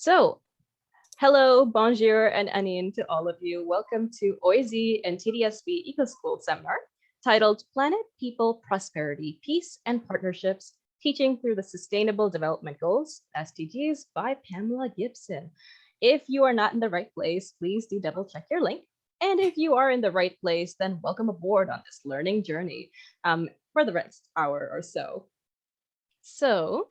So, hello, bonjour, and anin to all of you. Welcome to OIZ and TDSB Eco School seminar titled Planet, People, Prosperity, Peace, and Partnerships, Teaching Through the Sustainable Development Goals, SDGs, by Pamela Gibson. If you are not in the right place, please do double check your link. And if you are in the right place, then welcome aboard on this learning journey for the next hour or so. So,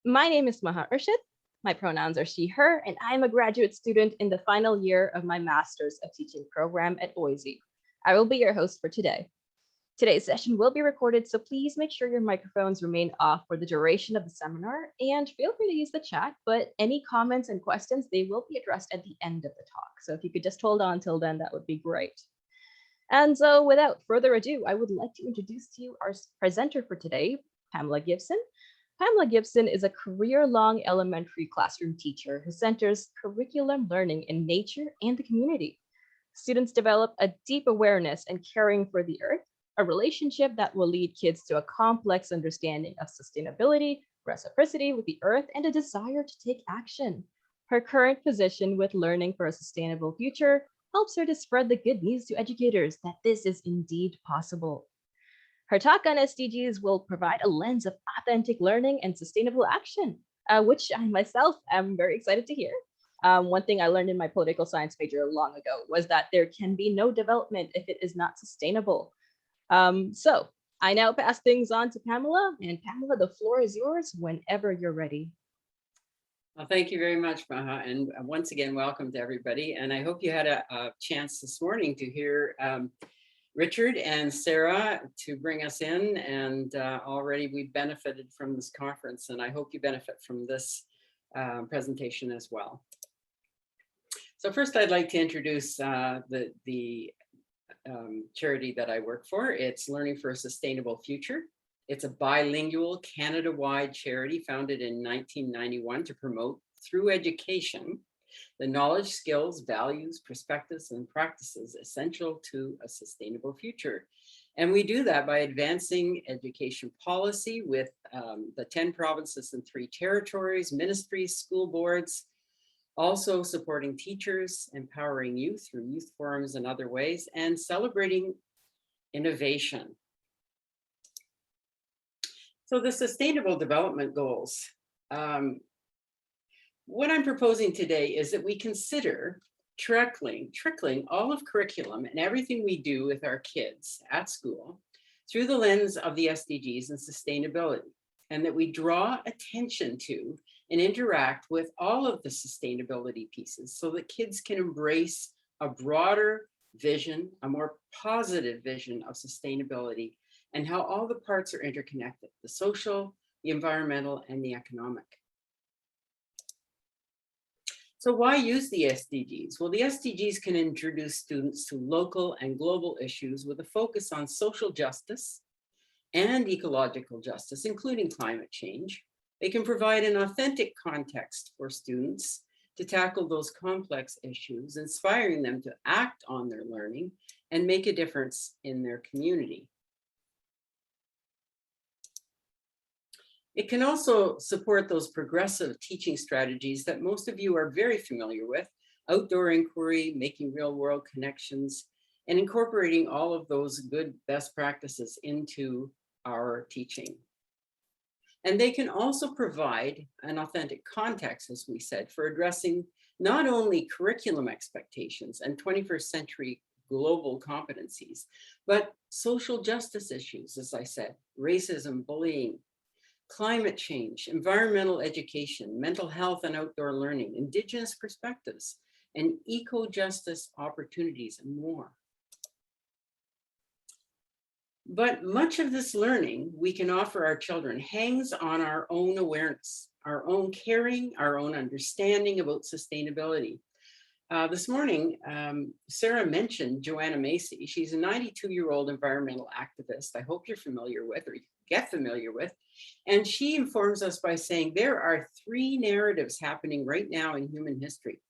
my name is Maha Urshid. My pronouns are she, her, and I'm a graduate student in the final year of my Master's of Teaching program at OIZ. I will be your host for today. Today's session will be recorded, so please make sure your microphones remain off for the duration of the seminar, and feel free to use the chat, but any comments and questions, they will be addressed at the end of the talk. So if you could just hold on till then, that would be great. And so without further ado, I would like to introduce to you our presenter for today, Pamela Gibson. Pamela Gibson is a career-long elementary classroom teacher who centers curriculum learning in nature and the community. Students develop a deep awareness and caring for the earth, a relationship that will lead kids to a complex understanding of sustainability, reciprocity with the earth, and a desire to take action. Her current position with Learning for a Sustainable Future helps her to spread the good news to educators that this is indeed possible. Her talk on SDGs will provide a lens of authentic learning and sustainable action, which I myself am very excited to hear. One thing I learned in my political science major long ago was that there can be no development if it is not sustainable. So I now pass things on to Pamela, and Pamela, the floor is yours whenever you're ready. Well, thank you very much, Maha, and once again, welcome to everybody. And I hope you had a chance this morning to hear Richard and Sarah to bring us in, and already we benefited from this conference, and I hope you benefit from this presentation as well. So first, I'd like to introduce the charity that I work for. It's Learning for a Sustainable Future. It's a bilingual Canada-wide charity founded in 1991 to promote, through education, the knowledge, skills, values, perspectives, and practices essential to a sustainable future. And we do that by advancing education policy with the 10 provinces and 3 territories, ministries, school boards, also supporting teachers, empowering youth through youth forums and other ways, and celebrating innovation. So the Sustainable Development Goals. What I'm proposing today is that we consider trickling all of curriculum and everything we do with our kids at school through the lens of the SDGs and sustainability, and that we draw attention to and interact with all of the sustainability pieces so that kids can embrace a broader vision, a more positive vision of sustainability, and how all the parts are interconnected, the social, the environmental, and the economic. So why use the SDGs? Well, the SDGs can introduce students to local and global issues with a focus on social justice and ecological justice, including climate change. They can provide an authentic context for students to tackle those complex issues, inspiring them to act on their learning and make a difference in their community. It can also support those progressive teaching strategies that most of you are very familiar with: outdoor inquiry, making real world connections, and incorporating all of those good best practices into our teaching. And they can also provide an authentic context, as we said, for addressing not only curriculum expectations and 21st century global competencies, but social justice issues, as I said, racism, bullying, climate change, environmental education, mental health and outdoor learning, Indigenous perspectives, and eco-justice opportunities, and more. But much of this learning we can offer our children hangs on our own awareness, our own caring, our own understanding about sustainability. This morning, Sarah mentioned Joanna Macy. She's a 92-year-old environmental activist. I hope you're familiar with, or you get familiar with. And she informs us by saying there are 3 narratives happening right now in human history: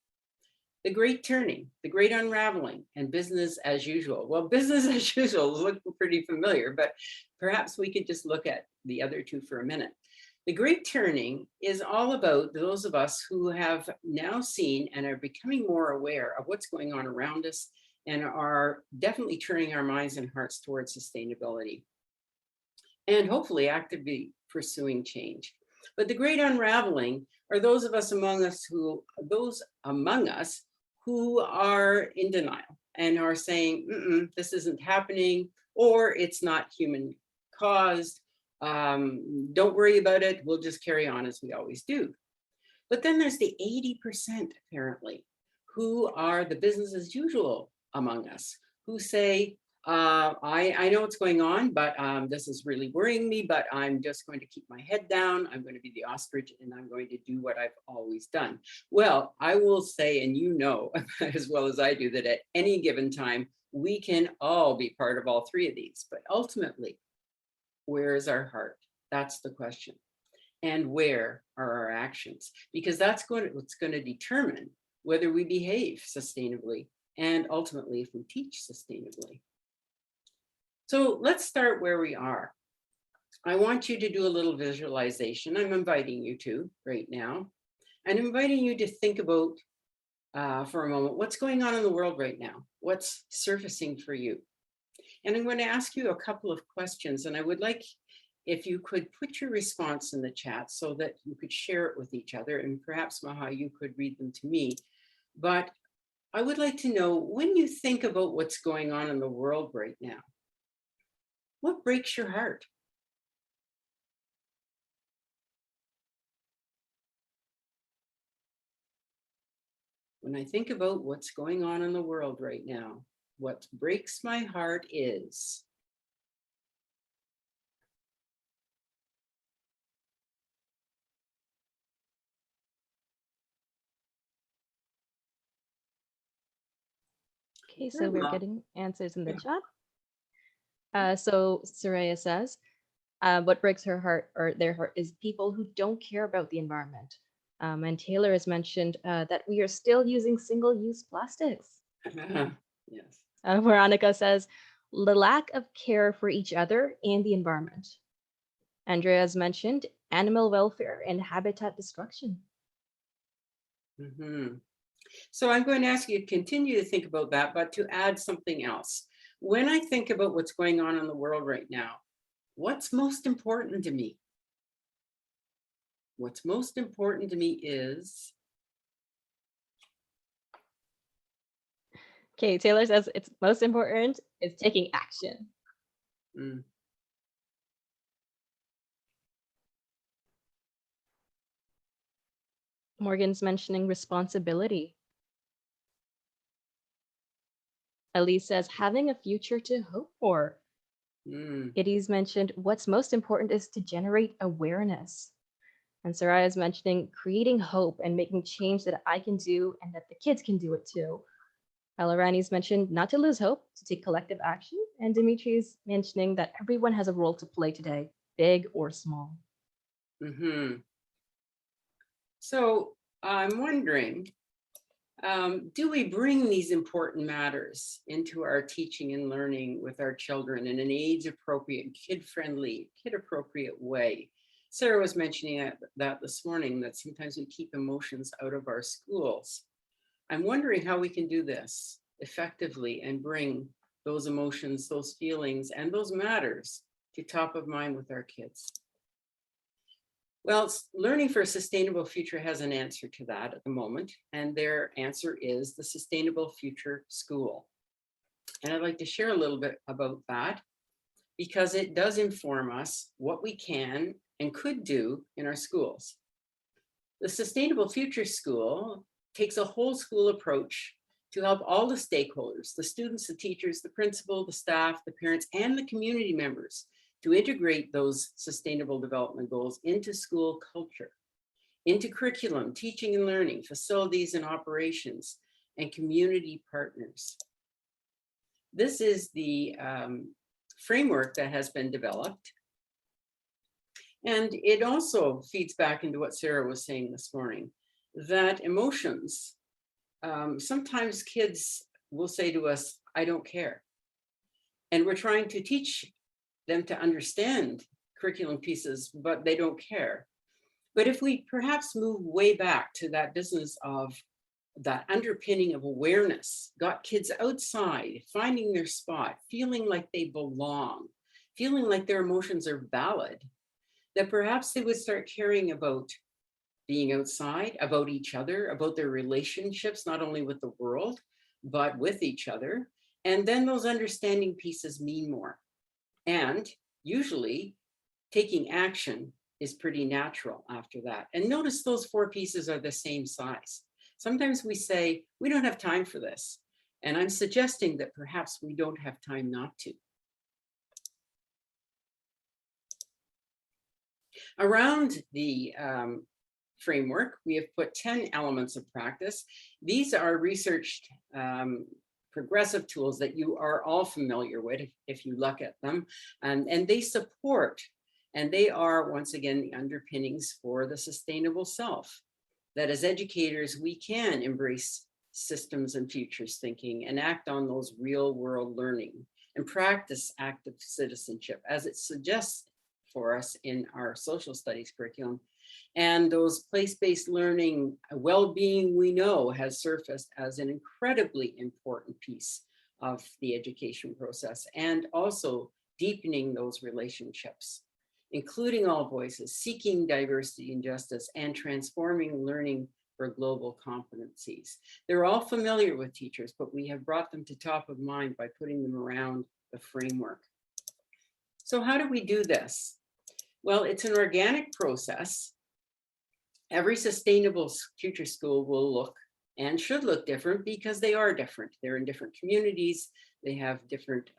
the Great Turning, the Great Unraveling, and business as usual. Well, business as usual is looking pretty familiar, but perhaps we could just look at the other 2 for a minute. The great turning is all about those of us who have now seen and are becoming more aware of what's going on around us and are definitely turning our minds and hearts towards sustainability and hopefully actively pursuing change. But the great unraveling are those among us who are in denial and are saying, this isn't happening, or it's not human caused. Don't worry about it. We'll just carry on as we always do. But then there's the 80% apparently, who are the business as usual among us, who say, I know what's going on, but this is really worrying me, but I'm just going to keep my head down. I'm going to be the ostrich and I'm going to do what I've always done. Well, I will say, and you know as well as I do, that at any given time, we can all be part of all three of these. But ultimately, where is our heart? That's the question. And where are our actions? Because that's what's going to determine whether we behave sustainably and ultimately if we teach sustainably. So let's start where we are. I want you to do a little visualization. I'm inviting you to right now. I'm inviting you to think about for a moment, what's going on in the world right now? What's surfacing for you? And I'm going to ask you a couple of questions, and I would like if you could put your response in the chat so that you could share it with each other, and perhaps Maha, you could read them to me. But I would like to know, when you think about what's going on in the world right now, what breaks your heart? When I think about what's going on in the world right now, what breaks my heart is. Okay, so we're getting answers in the chat. So Soraya says, what breaks her heart or their heart is people who don't care about the environment. And Taylor has mentioned that we are still using single-use plastics. Yes. Veronica says, the lack of care for each other and the environment. Andrea has mentioned animal welfare and habitat destruction. So I'm going to ask you to continue to think about that, but to add something else. When I think about what's going on in the world right now, what's most important to me? What's most important to me is. Okay, Taylor says it's most important is taking action. Morgan's mentioning responsibility. Elise says having a future to hope for. Eddie's mentioned what's most important is to generate awareness. And Soraya is mentioning creating hope and making change that I can do and that the kids can do it too. Elarani's mentioned not to lose hope, to take collective action. And Dimitri's mentioning that everyone has a role to play today, big or small. So I'm wondering, do we bring these important matters into our teaching and learning with our children in an age-appropriate, kid-friendly, kid-appropriate way? Sarah was mentioning that this morning, that sometimes we keep emotions out of our schools. I'm wondering how we can do this effectively and bring those emotions, those feelings, and those matters to top of mind with our kids. Well, Learning for a Sustainable Future has an answer to that at the moment, and their answer is the Sustainable Future School. And I'd like to share a little bit about that because it does inform us what we can and could do in our schools. The Sustainable Future School takes a whole school approach to help all the stakeholders, the students, the teachers, the principal, the staff, the parents, and the community members to integrate those sustainable development goals into school culture, into curriculum, teaching and learning, facilities and operations, and community partners. This is the framework that has been developed. And it also feeds back into what Sarah was saying this morning, that emotions, sometimes kids will say to us, I don't care. And we're trying to teach them to understand curriculum pieces, but they don't care. But if we perhaps move way back to that business of that underpinning of awareness, got kids outside, finding their spot, feeling like they belong, feeling like their emotions are valid, that perhaps they would start caring about being outside, about each other, about their relationships, not only with the world, but with each other. And then those understanding pieces mean more. And usually taking action is pretty natural after that. And notice those 4 pieces are the same size. Sometimes we say, we don't have time for this. And I'm suggesting that perhaps we don't have time not to. Around the framework, we have put 10 elements of practice. These are researched progressive tools that you are all familiar with if you look at them. And they support, and they are, once again, the underpinnings for the sustainable self. That as educators, we can embrace systems and futures thinking and act on those real world learning and practice active citizenship as it suggests for us in our social studies curriculum. And those place-based learning, well-being, we know has surfaced as an incredibly important piece of the education process, and also deepening those relationships, including all voices, seeking diversity and justice, and transforming learning for global competencies. They're all familiar with teachers, but we have brought them to top of mind by putting them around the framework. So how do we do this? Well, it's an organic process. Every sustainable future school will look and should look different because they are different. They're in different communities, they have different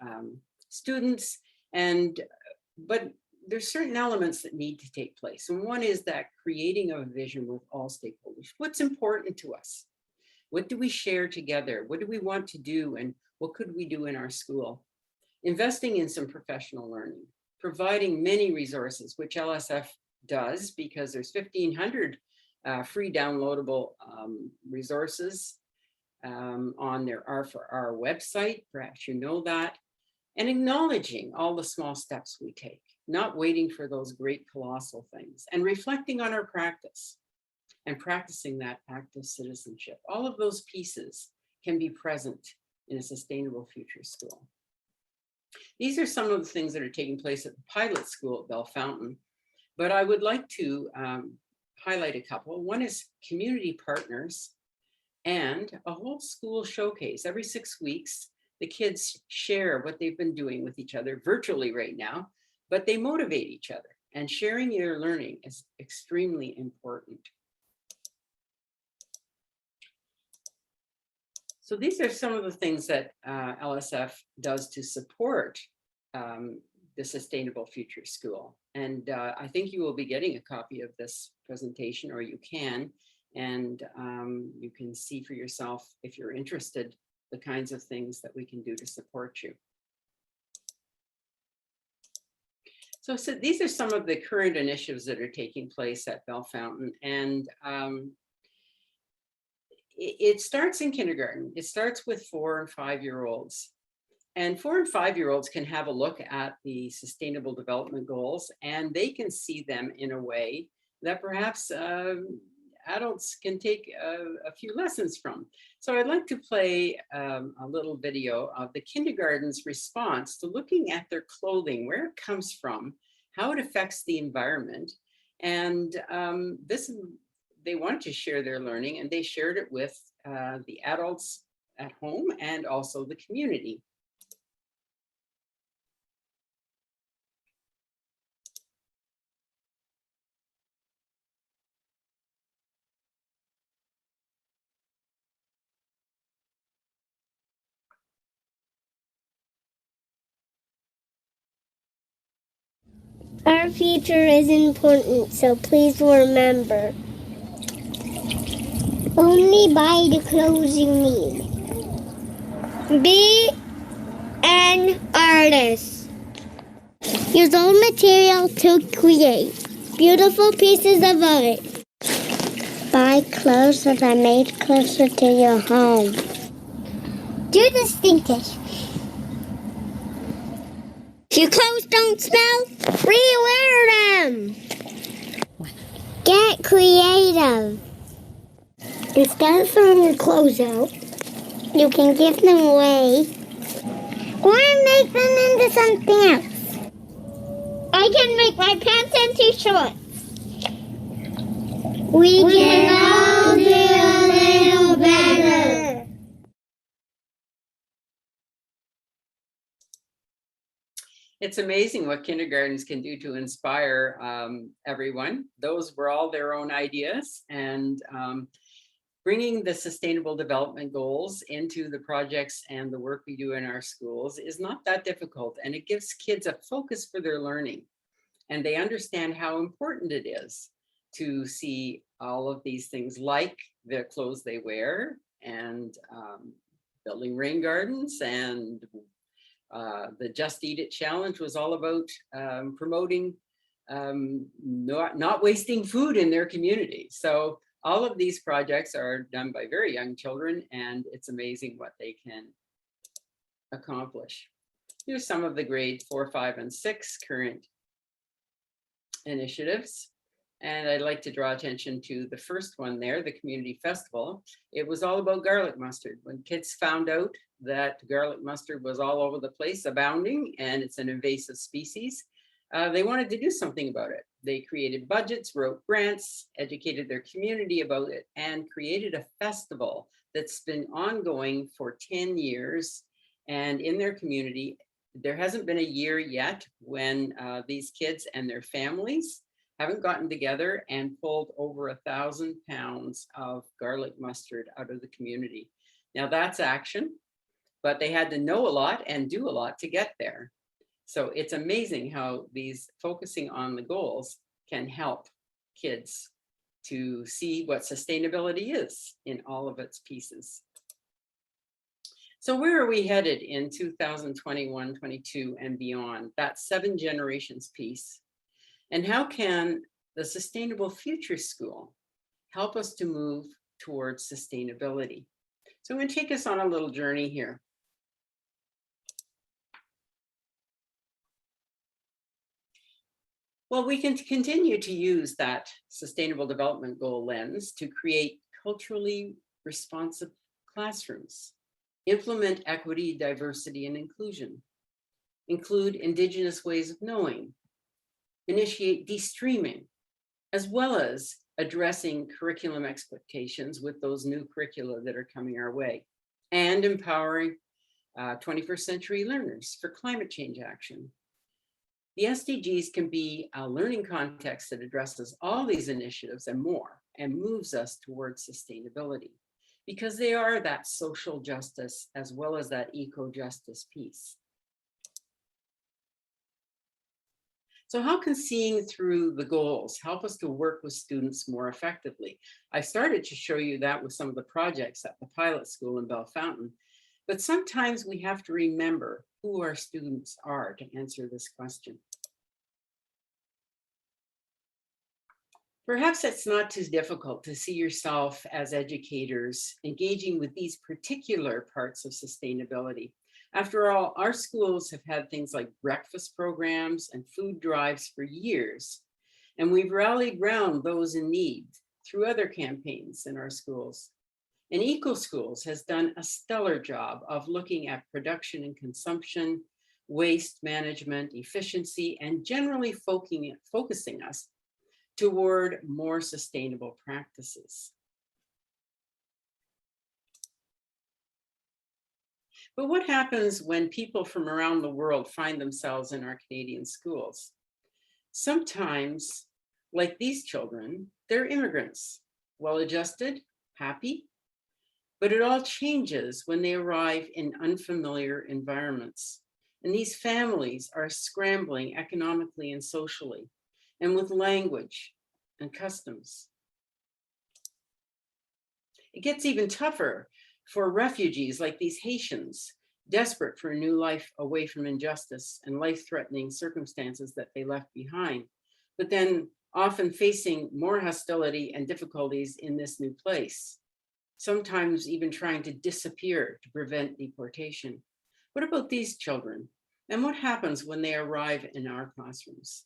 students, but there's certain elements that need to take place. And one is that creating of a vision with all stakeholders. What's important to us? What do we share together? What do we want to do? And what could we do in our school? Investing in some professional learning, providing many resources, which LSF does, because there's 1,500 free downloadable resources on their R4R website. Perhaps you know that. And acknowledging all the small steps we take, not waiting for those great colossal things, and reflecting on our practice and practicing that active citizenship. All of those pieces can be present in a sustainable future school. These are some of the things that are taking place at the pilot school at Bell Fountain, but I would like to highlight a couple. One is community partners and a whole school showcase. Every 6 weeks, the kids share what they've been doing with each other virtually right now, but they motivate each other, and sharing your learning is extremely important. So these are some of the things that LSF does to support the Sustainable Future School. And I think you will be getting a copy of this presentation, or you can, and you can see for yourself, if you're interested, the kinds of things that we can do to support you. So these are some of the current initiatives that are taking place at Bell Fountain, and it starts in kindergarten. It starts with 4 and 5-year-olds. And 4 and 5-year-olds can have a look at the Sustainable Development Goals, and they can see them in a way that perhaps adults can take a few lessons from. So I'd like to play a little video of the kindergarten's response to looking at their clothing, where it comes from, how it affects the environment. And they wanted to share their learning, and they shared it with the adults at home and also the community. Our future is important, so please remember. Only buy the clothes you need. Be an artist. Use old material to create beautiful pieces of art. Buy clothes that are made closer to your home. Do the stinkers. If your clothes don't smell, rewear them. Get creative. Instead of throwing your clothes out, you can give them away or make them into something else. I can make my pants into shorts. We can all do a little better. It's amazing what kindergartens can do to inspire everyone. Those were all their own ideas, and bringing the sustainable development goals into the projects and the work we do in our schools is not that difficult, and it gives kids a focus for their learning, and they understand how important it is to see all of these things like the clothes they wear, and building rain gardens, and the Just Eat It challenge was all about promoting not wasting food in their community. So all of these projects are done by very young children, and it's amazing what they can accomplish. Here's some of the grade 4, 5, and 6 current initiatives. And I'd like to draw attention to the first one there, the community festival. It was all about garlic mustard. When kids found out that garlic mustard was all over the place, abounding, and it's an invasive species, they wanted to do something about it. They created budgets, wrote grants, educated their community about it, and created a festival that's been ongoing for 10 years. And in their community, there hasn't been a year yet when these kids and their families haven't gotten together and pulled over 1,000 pounds of garlic mustard out of the community. Now that's action, but they had to know a lot and do a lot to get there. So it's amazing how these focusing on the goals can help kids to see what sustainability is in all of its pieces. So where are we headed in 2021, 22 and beyond? That 7 generations piece. And how can the Sustainable Future School help us to move towards sustainability? So I'm going to take us on a little journey here. Well, we can continue to use that Sustainable Development Goal lens to create culturally responsive classrooms, implement equity, diversity, and inclusion, include Indigenous ways of knowing, initiate de-streaming, as well as addressing curriculum expectations with those new curricula that are coming our way, and empowering 21st century learners for climate change action. The SDGs can be a learning context that addresses all these initiatives and more, and moves us towards sustainability, because they are that social justice as well as that eco-justice piece. So how can seeing through the goals help us to work with students more effectively? I started to show you that with some of the projects at the pilot school in Bellefontaine, but sometimes we have to remember who our students are to answer this question. Perhaps it's not too difficult to see yourself as educators engaging with these particular parts of sustainability. After all, our schools have had things like breakfast programs and food drives for years, and we've rallied around those in need through other campaigns in our schools. And Eco Schools has done a stellar job of looking at production and consumption, waste management, efficiency, and generally focusing us toward more sustainable practices. But what happens when people from around the world find themselves in our Canadian schools? Sometimes, like these children, they're immigrants, well-adjusted, happy, but it all changes when they arrive in unfamiliar environments. And these families are scrambling economically and socially, and with language and customs. It gets even tougher for refugees like these Haitians, desperate for a new life away from injustice and life-threatening circumstances that they left behind, but then often facing more hostility and difficulties in this new place, sometimes even trying to disappear to prevent deportation. What about these children? And what happens when they arrive in our classrooms?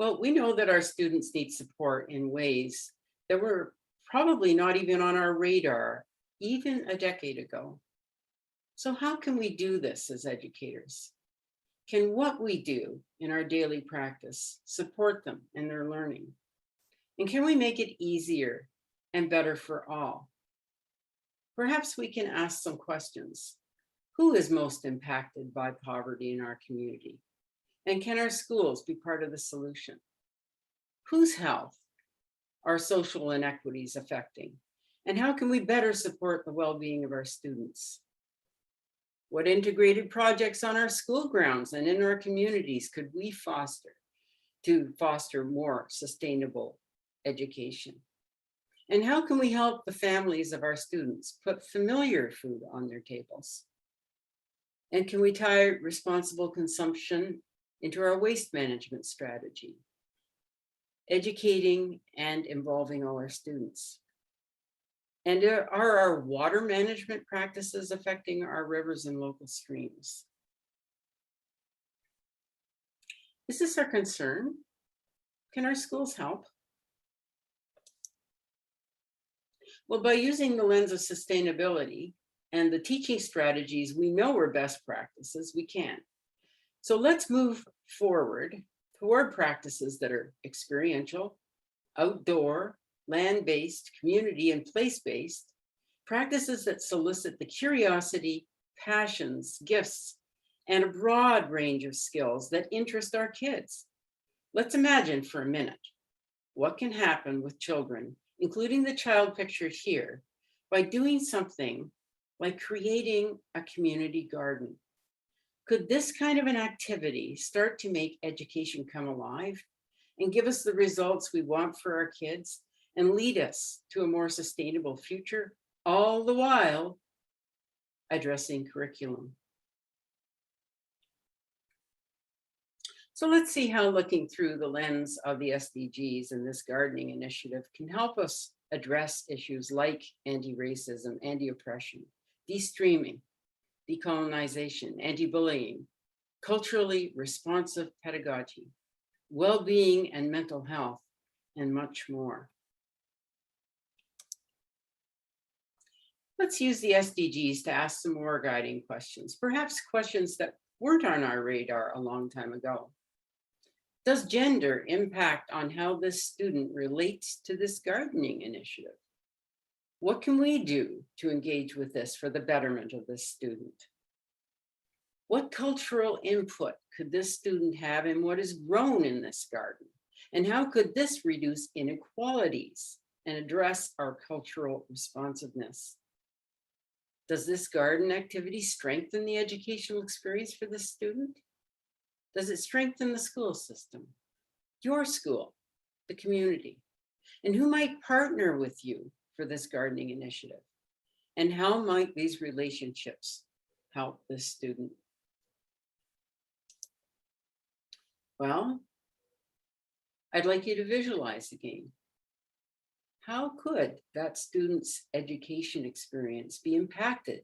Well, we know that our students need support in ways that were probably not even on our radar even a decade ago. So how can we do this as educators? Can what we do in our daily practice support them in their learning? And can we make it easier and better for all? Perhaps we can ask some questions. Who is most impacted by poverty in our community? And can our schools be part of the solution? Whose health are social inequities affecting? And how can we better support the well-being of our students? What integrated projects on our school grounds and in our communities could we foster to foster more sustainable education? And how can we help the families of our students put familiar food on their tables? And can we tie responsible consumption into our waste management strategy, educating and involving all our students? And are our water management practices affecting our rivers and local streams? Is this our concern? Can our schools help? Well, by using the lens of sustainability and the teaching strategies we know are best practices, we can. So let's move forward toward practices that are experiential, outdoor, land-based, community, and place-based, practices that solicit the curiosity, passions, gifts, and a broad range of skills that interest our kids. Let's imagine for a minute what can happen with children, including the child pictured here, by doing something like creating a community garden. Could this kind of an activity start to make education come alive and give us the results we want for our kids and lead us to a more sustainable future, all the while addressing curriculum? So let's see how looking through the lens of the SDGs and this gardening initiative can help us address issues like anti-racism, anti-oppression, de-streaming, decolonization, anti-bullying, culturally responsive pedagogy, well-being and mental health, and much more. Let's use the SDGs to ask some more guiding questions, perhaps questions that weren't on our radar a long time ago. Does gender impact on how this student relates to this gardening initiative? What can we do to engage with this for the betterment of this student? What cultural input could this student have in what is grown in this garden? And how could this reduce inequalities and address our cultural responsiveness? Does this garden activity strengthen the educational experience for this student? Does it strengthen the school system, your school, the community? And who might partner with you for this gardening initiative? And how might these relationships help this student? Well, I'd like you to visualize again. How could that student's education experience be impacted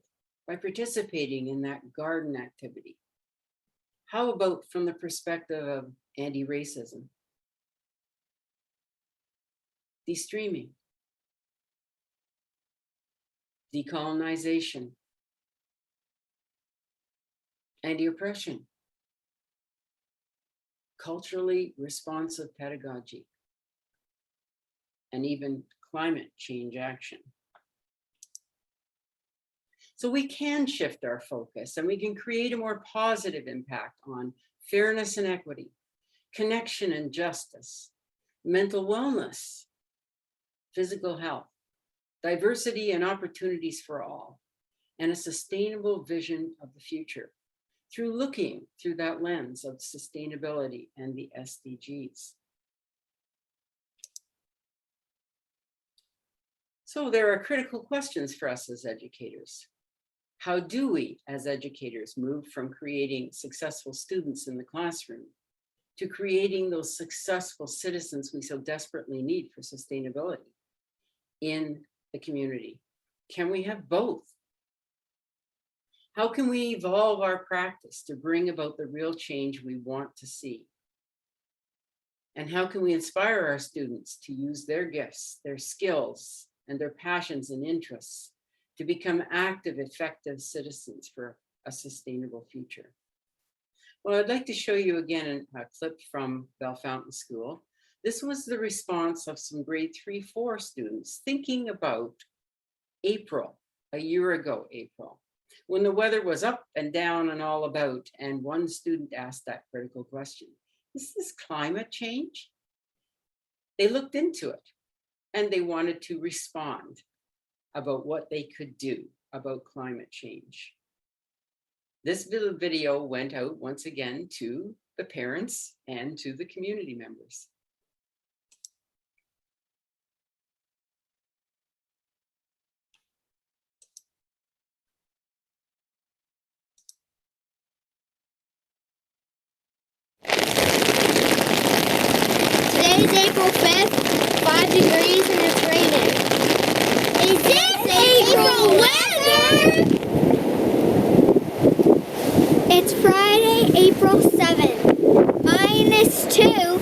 by participating in that garden activity? How about from the perspective of anti-racism, de-streaming, decolonization, anti-oppression, culturally responsive pedagogy, and even climate change action? So we can shift our focus and we can create a more positive impact on fairness and equity, connection and justice, mental wellness, physical health, diversity and opportunities for all, and a sustainable vision of the future through looking through that lens of sustainability and the SDGs. So there are critical questions for us as educators. How do we, as educators, move from creating successful students in the classroom to creating those successful citizens we so desperately need for sustainability in the community? Can we have both? How can we evolve our practice to bring about the real change we want to see? And how can we inspire our students to use their gifts, their skills, and their passions and interests to become active, effective citizens for a sustainable future? Well, I'd like to show you again a clip from Bellefontaine School. This was the response of some grade 3-4 students thinking about April, a year ago, April, when the weather was up and down and all about, and one student asked that critical question: is this climate change? They looked into it and they wanted to respond about what they could do about climate change. This little video went out once again to the parents and to the community members. Today's April 5th, 5 degrees and it's raining. Is this April weather? It's Friday, April 7th, -2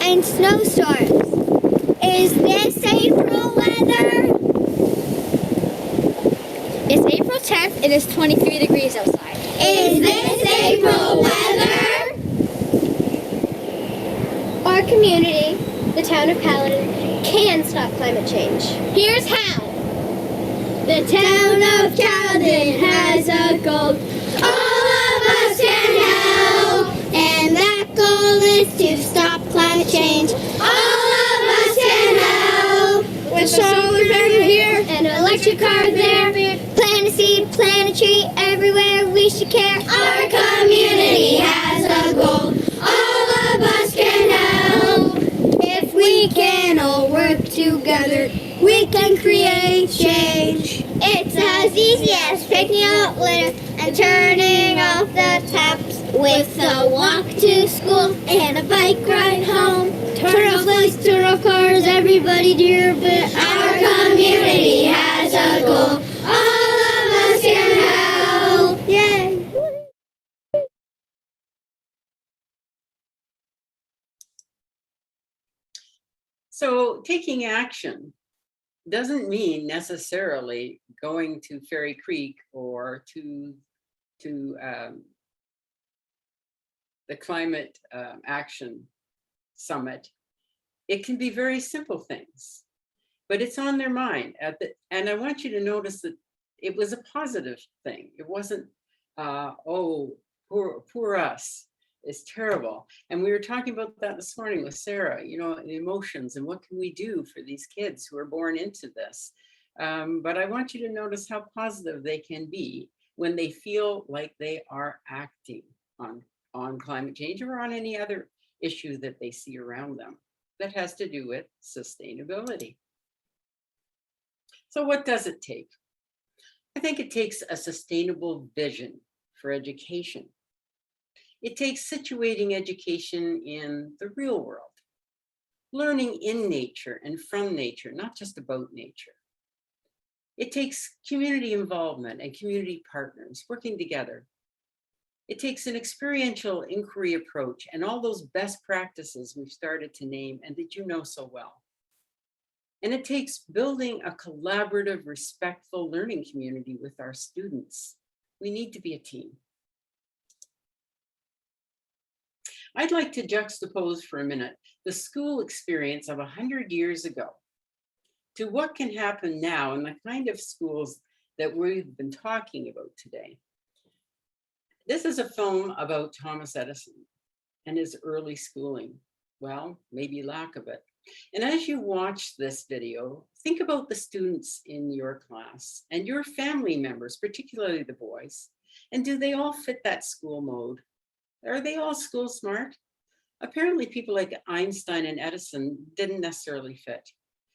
and snowstorms. Is this April weather? It's April 10th, it is 23 degrees outside. Is this April weather? Our community, the town of Paladin, can stop climate change. Here's how. The town of Paladin has a goal. All of us can help, and that goal is to stop climate change. All of us can help. With solar panels here and an electric car there. Plant a seed, plant a tree, everywhere we should care. Our community has a goal. All of us can help. If we can all work together, we can create change. It's as easy as picking up litter and turning off the taps. With a walk to school and a bike ride home. Turn off lights, turn off cars, everybody do your bit. Our community has a goal. All of us can help. Yay! So taking action doesn't mean necessarily going to Fairy Creek or to the Climate Action Summit. It can be very simple things, but it's on their mind. And I want you to notice that it was a positive thing. It wasn't, oh, poor us. It's terrible. And we were talking about that this morning with Sarah, you know, the emotions and what can we do for these kids who are born into this. But I want you to notice how positive they can be when they feel like they are acting on climate change or on any other issue that they see around them that has to do with sustainability. So what does it take? I think it takes a sustainable vision for education. It takes situating education in the real world, learning in nature and from nature, not just about nature. It takes community involvement and community partners working together. It takes an experiential inquiry approach and all those best practices we've started to name and that you know so well. And it takes building a collaborative, respectful learning community with our students. We need to be a team. I'd like to juxtapose for a minute the school experience of 100 years ago to what can happen now in the kind of schools that we've been talking about today. This is a film about Thomas Edison and his early schooling. Well, maybe lack of it. And as you watch this video, think about the students in your class and your family members, particularly the boys. And do they all fit that school mode? Are they all school smart? Apparently people like Einstein and Edison didn't necessarily fit.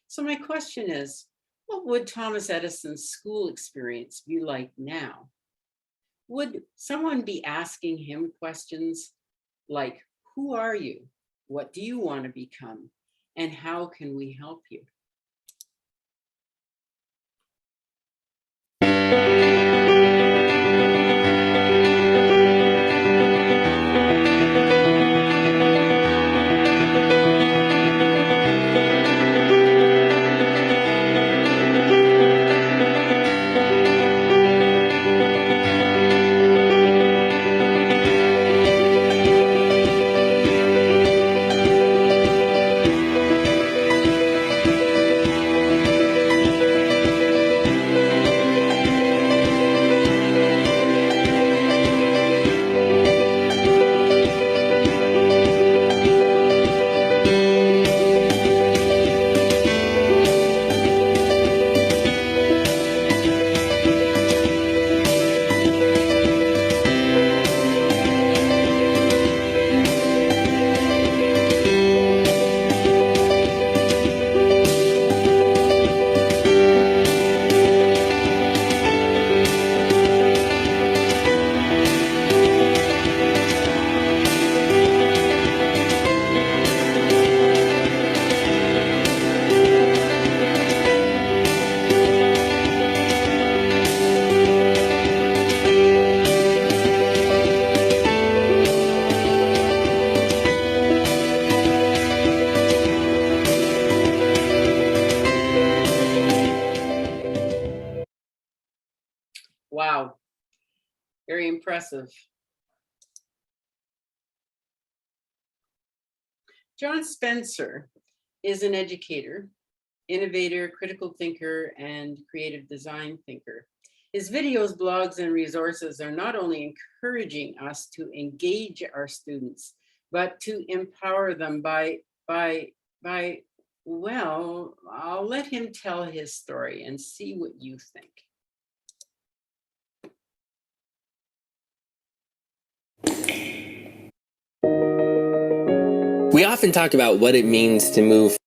So my question is, what would Thomas Edison's school experience be like now? Would someone be asking him questions like, who are you? What do you want to become? And how can we help you? impressive. John Spencer is an educator, innovator, critical thinker, and creative design thinker. His videos, blogs, and resources are not only encouraging us to engage our students, but to empower them well, I'll let him tell his story and see what you think. We often talk about what it means to move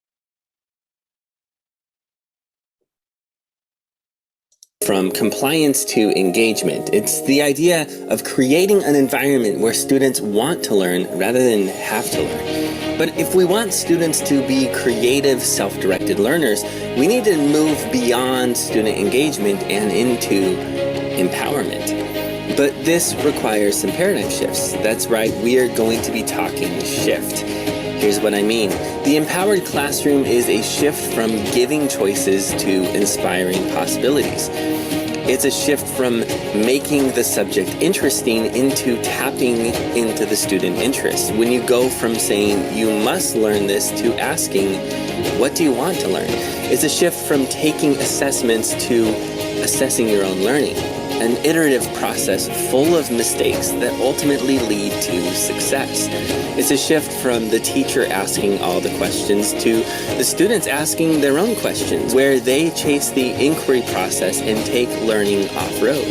from compliance to engagement. It's the idea of creating an environment where students want to learn rather than have to learn. But if we want students to be creative, self-directed learners, we need to move beyond student engagement and into empowerment. But this requires some paradigm shifts. That's right, we are going to be talking shift. Here's what I mean. The empowered classroom is a shift from giving choices to inspiring possibilities. It's a shift from making the subject interesting into tapping into the student interest. When you go from saying, you must learn this, to asking, what do you want to learn? It's a shift from taking assessments to assessing your own learning. An iterative process full of mistakes that ultimately lead to success. It's a shift from the teacher asking all the questions to the students asking their own questions, where they chase the inquiry process and take learning off-road.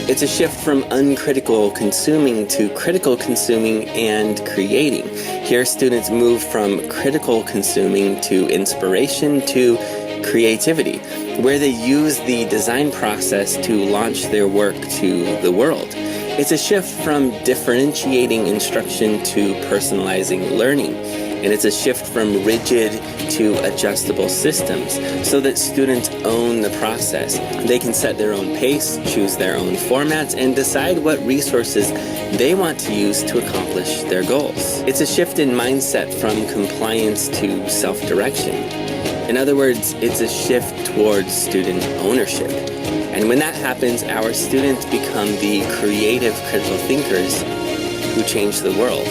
It's a shift from uncritical consuming to critical consuming and creating. Here, students move from critical consuming to inspiration to creativity, where they use the design process to launch their work to the world. It's a shift from differentiating instruction to personalizing learning. And it's a shift from rigid to adjustable systems so that students own the process. They can set their own pace, choose their own formats, and decide what resources they want to use to accomplish their goals. It's a shift in mindset from compliance to self-direction. In other words, it's a shift towards student ownership. And when that happens, our students become the creative, critical thinkers who change the world.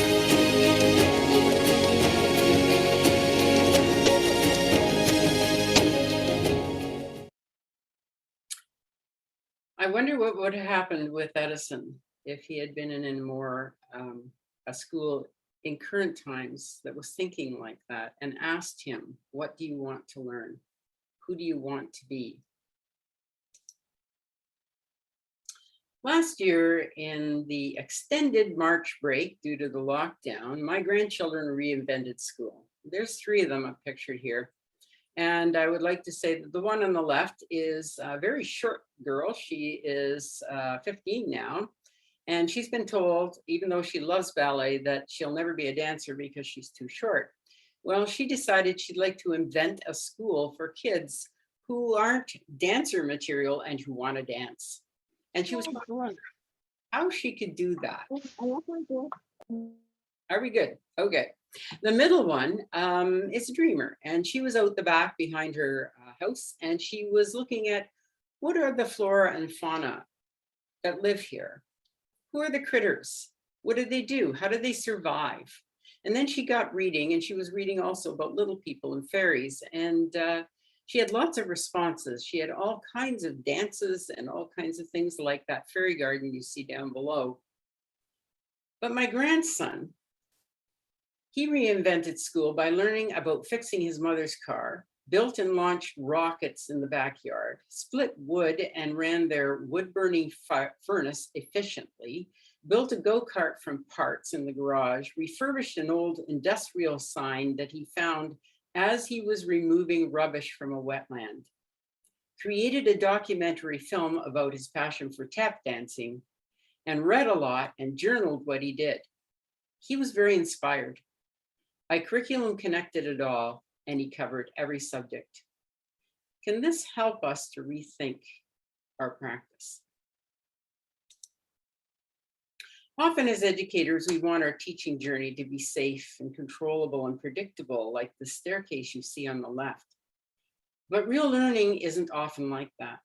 I wonder what would have happened with Edison if he had been in a school in current times that was thinking like that and asked him, what do you want to learn? Who do you want to be? Last year, in the extended March break due to the lockdown, my grandchildren reinvented school. There's 3 of them pictured here. And I would like to say that the one on the left is a very short girl. She is 15 now. And she's been told, even though she loves ballet, that she'll never be a dancer because she's too short. Well, she decided she'd like to invent a school for kids who aren't dancer material and who want to dance. And she was wondering how she could do that. Are we good? Okay. The middle one is a dreamer, and she was out the back behind her house, and she was looking at what are the flora and fauna that live here? Who are the critters? What do they do? How do they survive? And then she got reading, and she was reading also about little people and fairies, and she had lots of responses. She had all kinds of dances and all kinds of things like that fairy garden you see down below. But my grandson, he reinvented school by learning about fixing his mother's car, built and launched rockets in the backyard, split wood and ran their wood-burning furnace efficiently, built a go-kart from parts in the garage, refurbished an old industrial sign that he found as he was removing rubbish from a wetland, created a documentary film about his passion for tap dancing, and read a lot and journaled what he did. He was very inspired. My curriculum connected it all, and he covered every subject. Can this help us to rethink our practice? Often as educators, we want our teaching journey to be safe and controllable and predictable, like the staircase you see on the left. But real learning isn't often like that.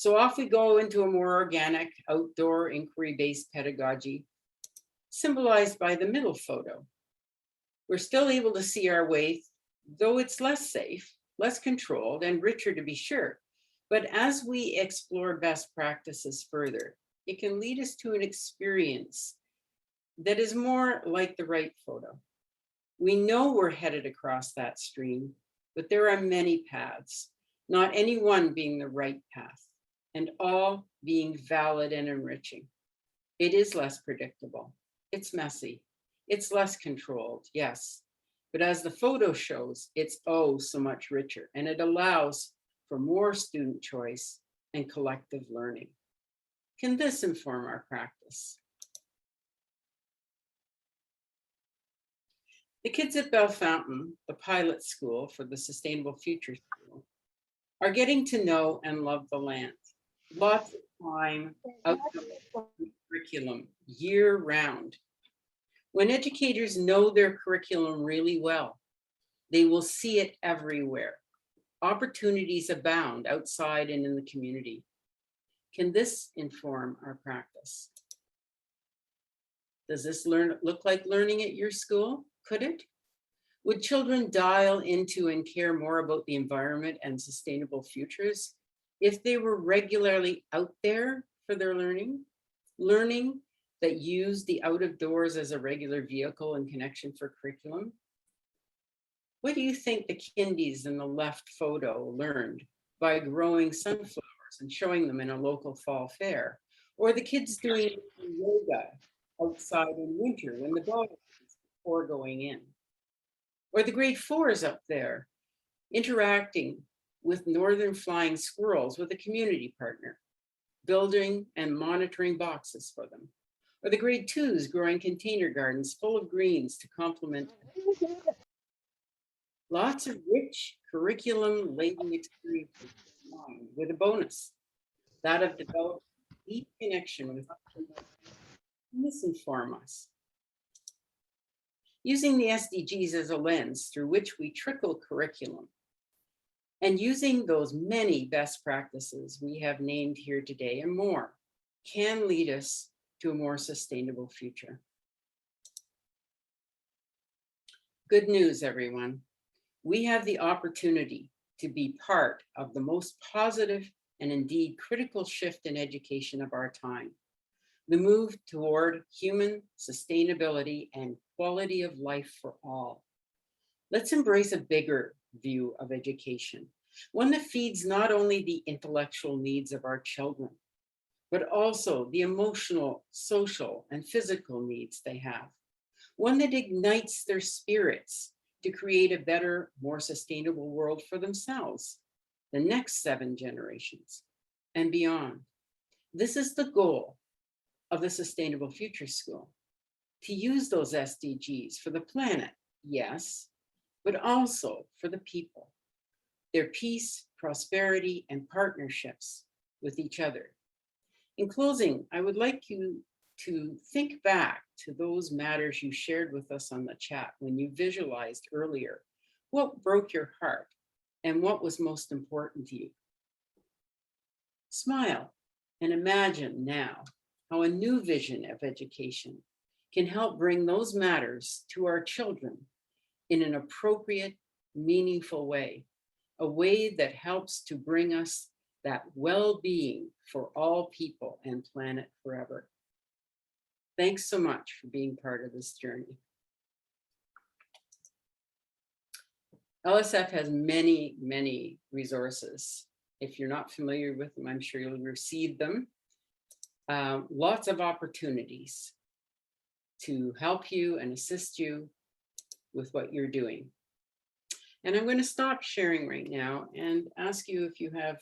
So off we go into a more organic, outdoor, inquiry-based pedagogy, symbolized by the middle photo. We're still able to see our way, though it's less safe, less controlled, and richer to be sure. But as we explore best practices further, it can lead us to an experience that is more like the right photo. We know we're headed across that stream, but there are many paths, not any one being the right path, and all being valid and enriching. It is less predictable. It's messy. It's less controlled, yes. But as the photo shows, it's oh so much richer, and it allows for more student choice and collective learning. Can this inform our practice? The kids at Bell Fountain, the pilot school for the Sustainable Future School, are getting to know and love the land. Lots of time outdoor curriculum year round. When educators know their curriculum really well, they will see it everywhere. Opportunities abound outside and in the community. Can this inform our practice? Does this look like learning at your school? Could it? Would children dial into and care more about the environment and sustainable futures if they were regularly out there for their learning? Learning that used the out of doors as a regular vehicle and connection for curriculum? What do you think the kindies in the left photo learned by growing sunflowers and showing them in a local fall fair? Or the kids doing yoga outside in winter when the dog is before going in? Or the grade 4s up there interacting with northern flying squirrels with a community partner, building and monitoring boxes for them? Or the grade 2s growing container gardens full of greens to complement. Lots of rich curriculum-laden experiences with a bonus, that of developing deep connection with misinform us. Using the SDGs as a lens through which we trickle curriculum, and using those many best practices we have named here today and more, can lead us to a more sustainable future. Good news, everyone. We have the opportunity to be part of the most positive and indeed critical shift in education of our time. The move toward human sustainability and quality of life for all. Let's embrace a bigger view of education, one that feeds not only the intellectual needs of our children, but also the emotional, social, and physical needs they have. One that ignites their spirits to create a better, more sustainable world for themselves, the next 7 generations, and beyond. This is the goal of the Sustainable Future School, to use those SDGs for the planet, yes, but also for the people, their peace, prosperity, and partnerships with each other. In closing, I would like you to think back to those matters you shared with us on the chat when you visualized earlier what broke your heart and what was most important to you. Smile and imagine now how a new vision of education can help bring those matters to our children in an appropriate, meaningful way, a way that helps to bring us that well-being for all people and planet forever. Thanks so much for being part of this journey. LSF has many, many resources. If you're not familiar with them, I'm sure you'll receive them. Lots of opportunities to help you and assist you with what you're doing. And I'm going to stop sharing right now and ask you if you have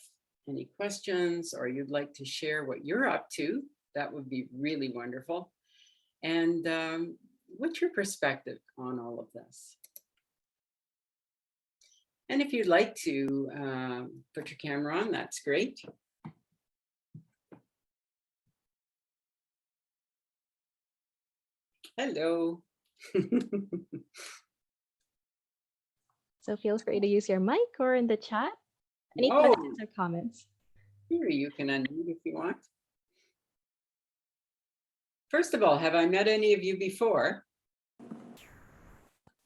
any questions or you'd like to share what you're up to. That would be really wonderful. And what's your perspective on all of this? And if you'd like to put your camera on, that's great. Hello. So feel free to use your mic or in the chat. Any Oh. questions or comments? Here, you can unmute if you want. First of all, have I met any of you before? I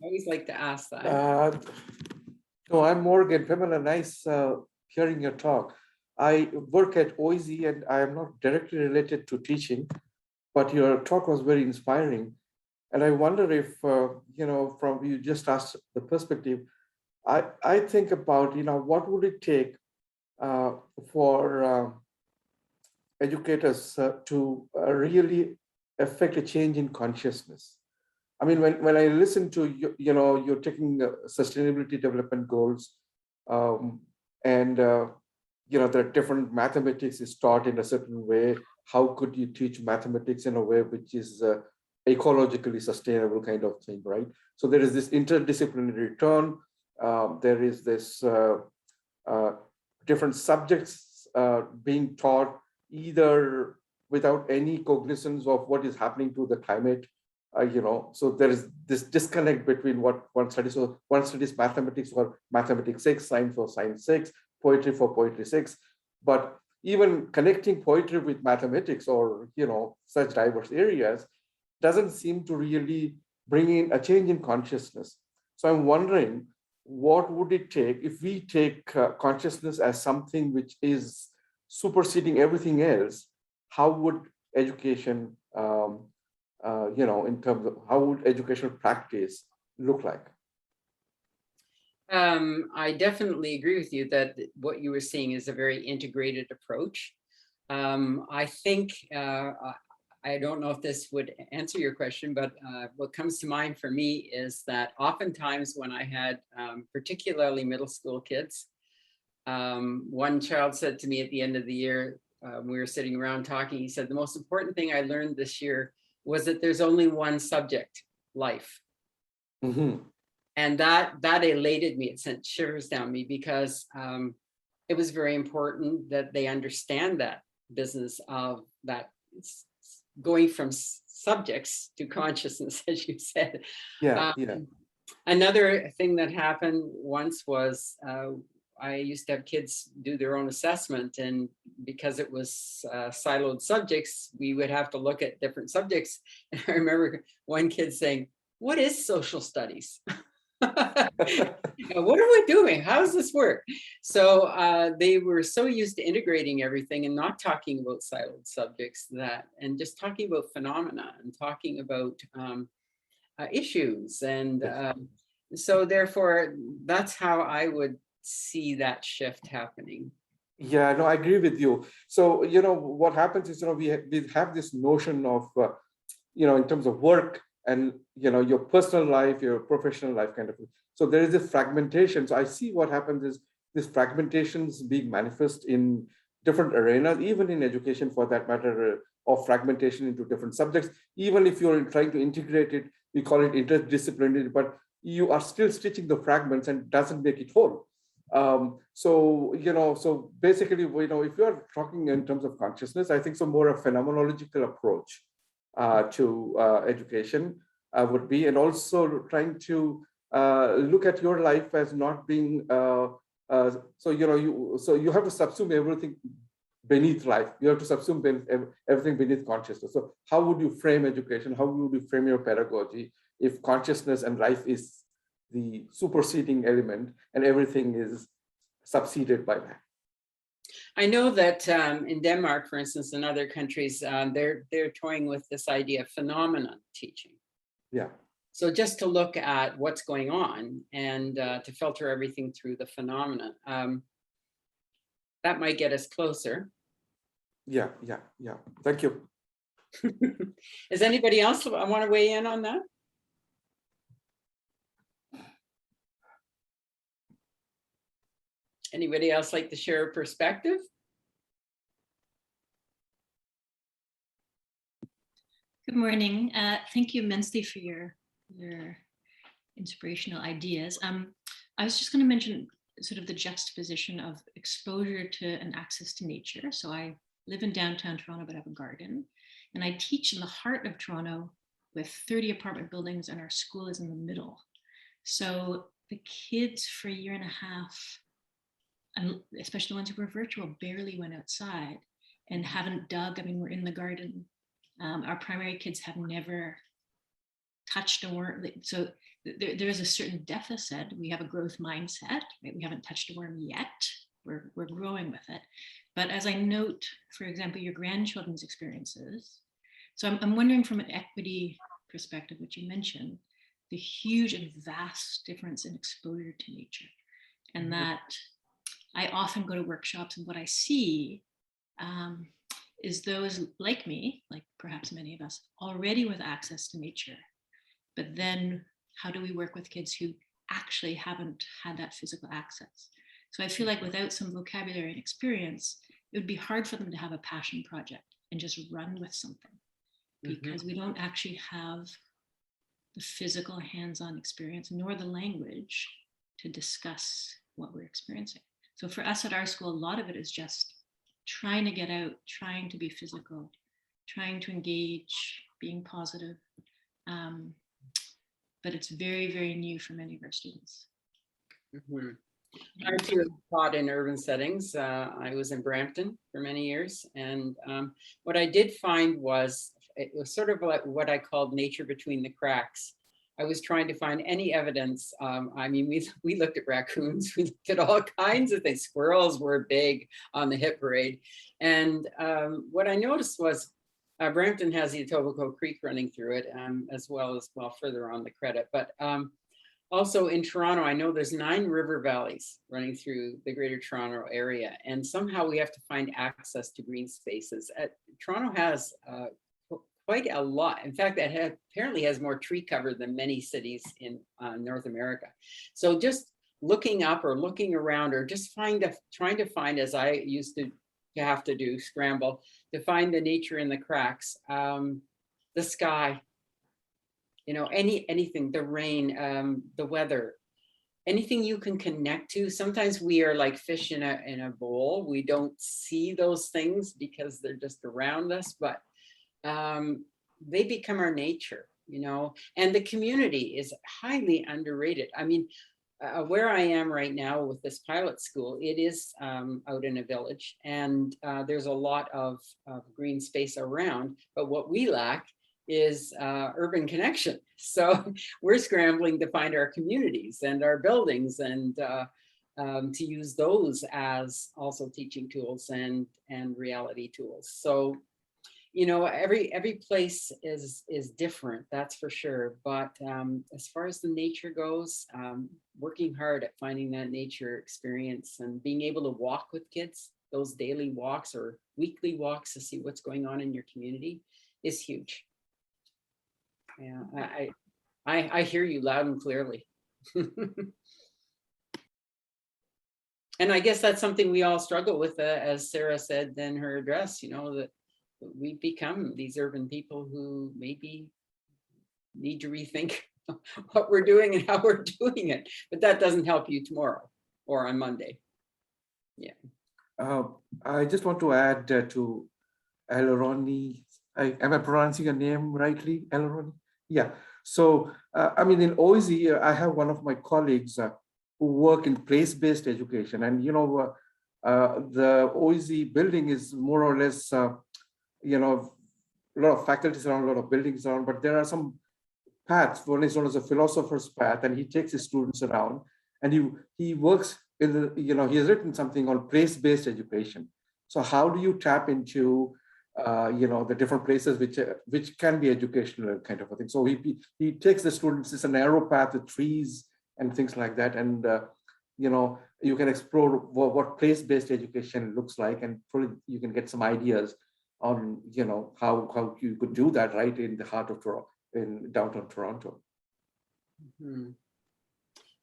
always like to ask that. No, I'm Morgan. Pamela, nice hearing your talk. I work at OISE and I am not directly related to teaching, but your talk was very inspiring. And I wonder if, from you just asked the perspective, I think about, what would it take for educators to really affect a change in consciousness? I mean, when I listen to you, you're taking sustainability development goals, and there are different mathematics is taught in a certain way. How could you teach mathematics in a way which is ecologically sustainable kind of thing, right? So there is this interdisciplinary turn. There is this different subjects being taught either without any cognizance of what is happening to the climate. So there is this disconnect between what one studies. So one studies mathematics for mathematics 6, science for science 6, poetry for poetry 6. But even connecting poetry with mathematics or, such diverse areas doesn't seem to really bring in a change in consciousness. So I'm wondering, what would it take if we take consciousness as something which is superseding everything else? How would education, in terms of how would educational practice look like? I definitely agree with you that what you were seeing is a very integrated approach. I think, I don't know if this would answer your question, but what comes to mind for me is that oftentimes when I had particularly middle school kids, one child said to me at the end of the year, we were sitting around talking, he said, the most important thing I learned this year was that there's only one subject, life. Mm-hmm. And that elated me. It sent shivers down me because it was very important that they understand that business of that going from subjects to consciousness, as you said. Yeah. Another thing that happened once was I used to have kids do their own assessment, and because it was siloed subjects, we would have to look at different subjects. And I remember one kid saying, "What is social studies?" What are we doing? How does this work? So they were so used to integrating everything and not talking about siloed subjects and just talking about phenomena and talking about issues. And so therefore, that's how I would see that shift happening. Yeah, no, I agree with you. So, what happens is, we have this notion of, in terms of work and, your personal life, your professional life kind of thing. So there is this fragmentation. So I see what happens is this fragmentations being manifest in different arenas, even in education for that matter, of fragmentation into different subjects. Even if you're trying to integrate it, we call it interdisciplinary, but you are still stitching the fragments and doesn't make it whole. So basically, if you're talking in terms of consciousness, I think so more a phenomenological approach to education would be, and also trying to look at your life as not being so you have to subsume everything beneath life. You have to subsume everything beneath consciousness. So how would you frame education? How would you frame your pedagogy if consciousness and life is the superseding element and everything is subseded by that? I know that in Denmark, for instance, and other countries, they're toying with this idea of phenomenon teaching. Yeah. So just to look at what's going on and to filter everything through the phenomenon, that might get us closer. Yeah. Thank you. Does anybody else want to weigh in on that? Anybody else like to share a perspective? Good morning. Thank you immensely for your inspirational ideas. I was just going to mention sort of the juxtaposition of exposure to and access to nature. So I live in downtown Toronto, but I have a garden, and I teach in the heart of Toronto with 30 apartment buildings, and our school is in the middle. So the kids for a year and a half and especially the ones who were virtual, barely went outside and haven't dug. I mean, we're in the garden. Our primary kids have never touched a worm. So there is a certain deficit. We have a growth mindset, right? We haven't touched a worm yet. We're growing with it. But as I note, for example, your grandchildren's experiences, so I'm wondering from an equity perspective, which you mentioned, the huge and vast difference in exposure to nature. And that I often go to workshops, and what I see is those like me, like perhaps many of us, already with access to nature. But then how do we work with kids who actually haven't had that physical access? So I feel like without some vocabulary and experience, it would be hard for them to have a passion project and just run with something, because we don't actually have the physical hands-on experience nor the language to discuss what we're experiencing. So for us at our school, a lot of it is just trying to get out, trying to be physical, trying to engage, being positive. But it's very, very new for many of our students. I too taught in urban settings. I was in Brampton for many years. And what I did find was, it was sort of like what I called nature between the cracks. I was trying to find any evidence. I mean, we looked at raccoons, we looked at all kinds of things. Squirrels were big on the hit parade. And what I noticed was Brampton has the Etobicoke Creek running through it, as well as, well, further on the Credit. But also in Toronto, I know there's 9 river valleys running through the Greater Toronto area. And somehow we have to find access to green spaces. Toronto has quite a lot. In fact, that apparently has more tree cover than many cities in North America. So just looking up or looking around, or just trying to find, as I used to have to do, scramble to find the nature in the cracks, the sky, you know, anything, the rain, the weather, anything you can connect to. Sometimes we are like fish in a bowl. We don't see those things because they're just around us, but they become our nature, you know. And the community is highly underrated. I mean, where I am right now with this pilot school, it is out in a village, and there's a lot of green space around, but what we lack is urban connection. So we're scrambling to find our communities and our buildings, and to use those as also teaching tools and reality tools. So, you know, every place is different, that's for sure. But as far as the nature goes, working hard at finding that nature experience and being able to walk with kids, those daily walks or weekly walks to see what's going on in your community is huge. Yeah, I hear you loud and clearly. And I guess that's something we all struggle with, as Sarah said in her address, you know, that we become these urban people who maybe need to rethink what we're doing and how we're doing it. But that doesn't help you tomorrow or on Monday. Yeah. I just want to add to Eloroni. Am I pronouncing your name rightly, Eloroni? Yeah. So, I mean, in OISE, I have one of my colleagues who work in place-based education. And, you know, the OISE building is more or less, you know, a lot of faculties around, a lot of buildings around, but there are some paths. One is known as a philosopher's path, and he takes his students around, and he works in the, you know, he has written something on place-based education. So how do you tap into you know, the different places which can be educational kind of a thing. So he takes the students, it's a narrow path with trees and things like that, and you know, you can explore what place-based education looks like, and probably you can get some ideas on, you know, how you could do that right in the heart of Toronto, in downtown Toronto.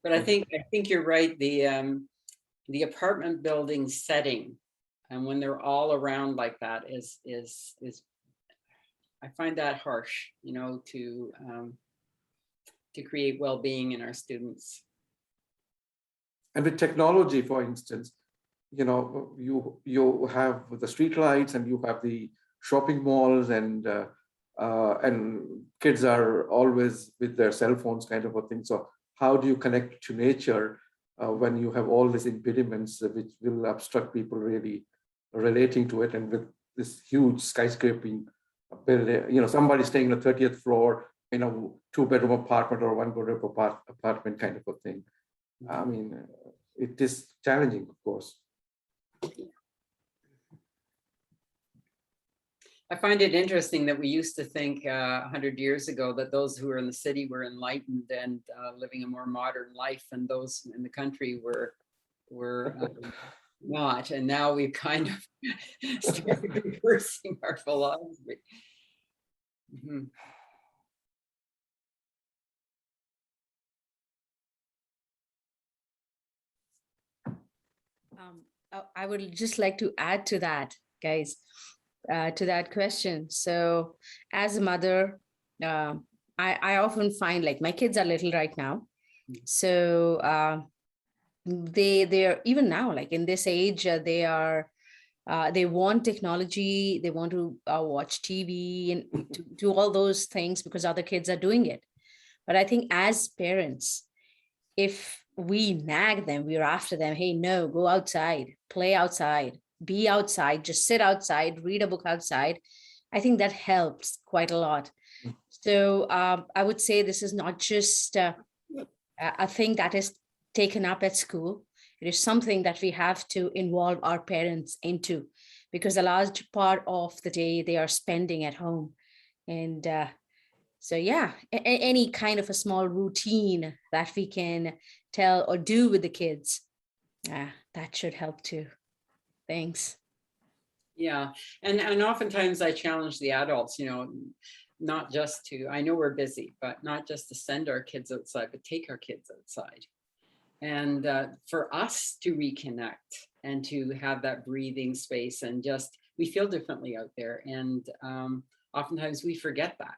But I think you're right. The apartment building setting, and when they're all around like that is I find that harsh, you know, to create well-being in our students. And with technology, for instance, you know, you have the street lights, and you have the shopping malls, and kids are always with their cell phones kind of a thing. So how do you connect to nature when you have all these impediments which will obstruct people really relating to it, and with this huge skyscraping building, somebody staying on the 30th floor in a 2-bedroom apartment or 1-bedroom apartment kind of a thing. I mean, it is challenging, of course. I find it interesting that we used to think 100 years ago that those who were in the city were enlightened and living a more modern life, and those in the country were not. And now we've kind of started reversing our philosophy. Mm-hmm. I would just like to add to that, guys, to that question. So as a mother, I often find, like, my kids are little right now. So they're even now, like in this age, they want technology, they want to watch TV and to do all those things because other kids are doing it. But I think as parents, if we nag them, we're after them, hey, no, go outside, play outside, be outside, just sit outside, read a book outside, I think that helps quite a lot. So I would say this is not just a thing that is taken up at school. It is something that we have to involve our parents into, because a large part of the day they are spending at home. And so, yeah, any kind of a small routine that we can tell or do with the kids, that should help too. Thanks. Yeah, and oftentimes I challenge the adults, not just to, I know we're busy, but not just to send our kids outside, but take our kids outside. And for us to reconnect and to have that breathing space, and just, we feel differently out there. And oftentimes we forget that.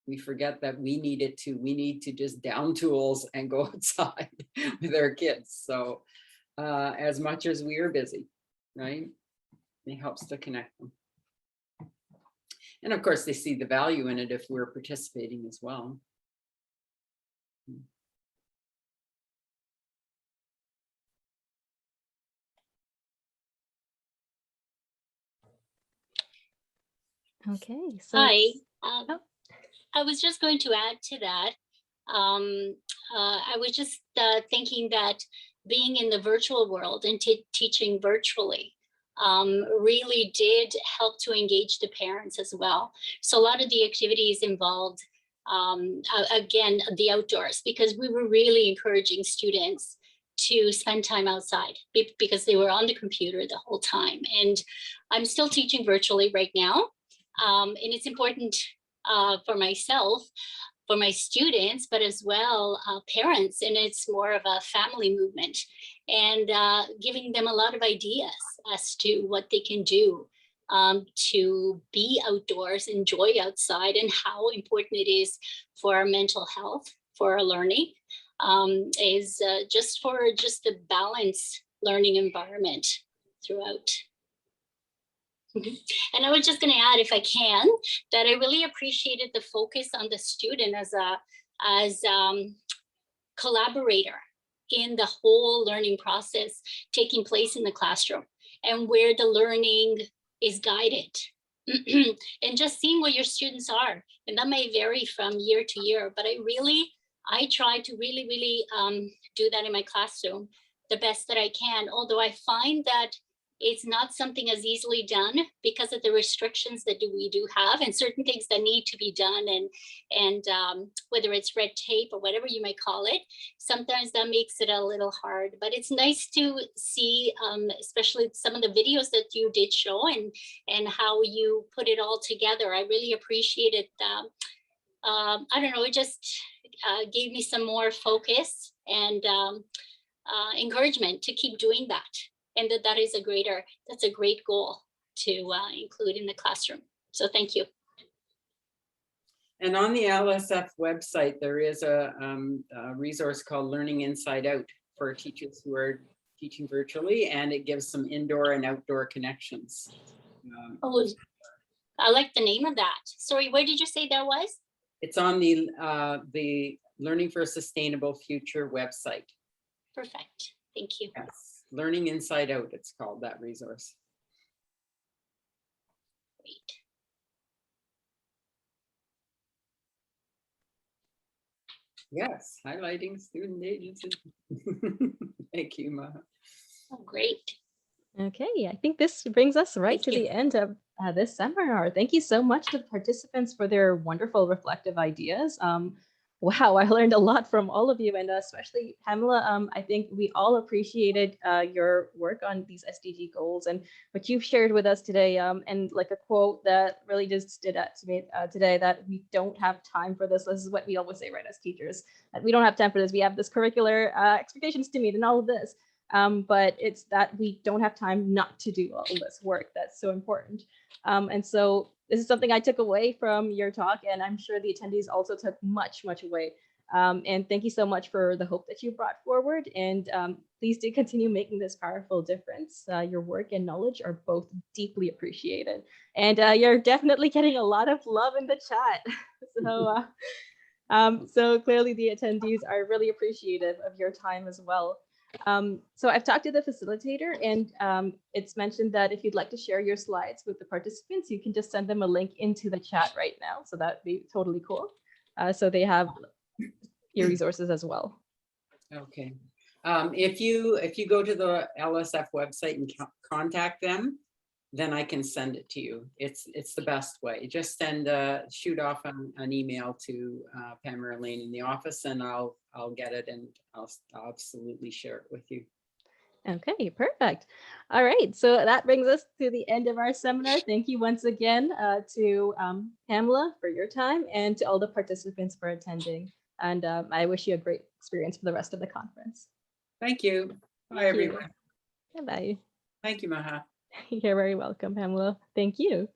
We forget that we need to just down tools and go outside with our kids. So as much as we are busy, right? It helps to connect them. And of course, they see the value in it if we're participating as well. Okay. So Hi. I was just going to add to that. I was just thinking that being in the virtual world and teaching virtually really did help to engage the parents as well. So a lot of the activities involved, again, the outdoors, because we were really encouraging students to spend time outside because they were on the computer the whole time. And I'm still teaching virtually right now. And it's important for myself, for my students, but as well parents, and it's more of a family movement, and giving them a lot of ideas as to what they can do to be outdoors, enjoy outside, and how important it is for our mental health, for our learning, is just the balanced learning environment throughout. And I was just going to add, if I can, that I really appreciated the focus on the student as collaborator in the whole learning process taking place in the classroom, and where the learning is guided. And just seeing what your students are, and that may vary from year to year, but I try to really do that in my classroom the best that I can, although I find that it's not something as easily done because of the restrictions that we do have, and certain things that need to be done, and whether it's red tape or whatever you might call it, sometimes that makes it a little hard. But it's nice to see, especially some of the videos that you did show, and how you put it all together. I really appreciate it. I don't know, it just gave me some more focus and encouragement to keep doing that. And that's a great goal to include in the classroom. So thank you. And on the LSF website, there is a resource called Learning Inside Out for teachers who are teaching virtually, and it gives some indoor and outdoor connections. Oh, I like the name of that. Sorry, where did you say that was? It's on the Learning for a Sustainable Future website. Perfect. Thank you. Yes, Learning Inside Out, it's called, that resource. Great. Yes, highlighting student agency. Thank you, Maha. Oh, great. Okay, I think this brings us right Thank to you. the end of this seminar. Thank you so much to the participants for their wonderful reflective ideas. Wow, I learned a lot from all of you, and especially Pamela. I think we all appreciated your work on these SDG goals and what you've shared with us today. And like a quote that really just stood out to me today, that we don't have time for this. This is what we always say, right, as teachers, that we don't have time for this. We have this curricular expectations to meet and all of this. But it's that we don't have time not to do all this work that's so important. And so this is something I took away from your talk, and I'm sure the attendees also took much, much away. And thank you so much for the hope that you brought forward. And please do continue making this powerful difference. Your work and knowledge are both deeply appreciated. And you're definitely getting a lot of love in the chat. So clearly the attendees are really appreciative of your time as well. So I've talked to the facilitator, and it's mentioned that if you'd like to share your slides with the participants, you can just send them a link into the chat right now. So that'd be totally cool. So they have your resources as well. Okay. If you go to the LSF website and contact them, then I can send it to you. It's the best way. Just shoot off an email to Pamela Lane in the office, and I'll get it, and I'll absolutely share it with you. Okay, perfect. All right, so that brings us to the end of our seminar. Thank you once again to Pamela for your time, and to all the participants for attending. And I wish you a great experience for the rest of the conference. Thank you. Bye, Thank you. everyone. Bye-bye. Thank you, Maha. You're very welcome, Pamela. Thank you.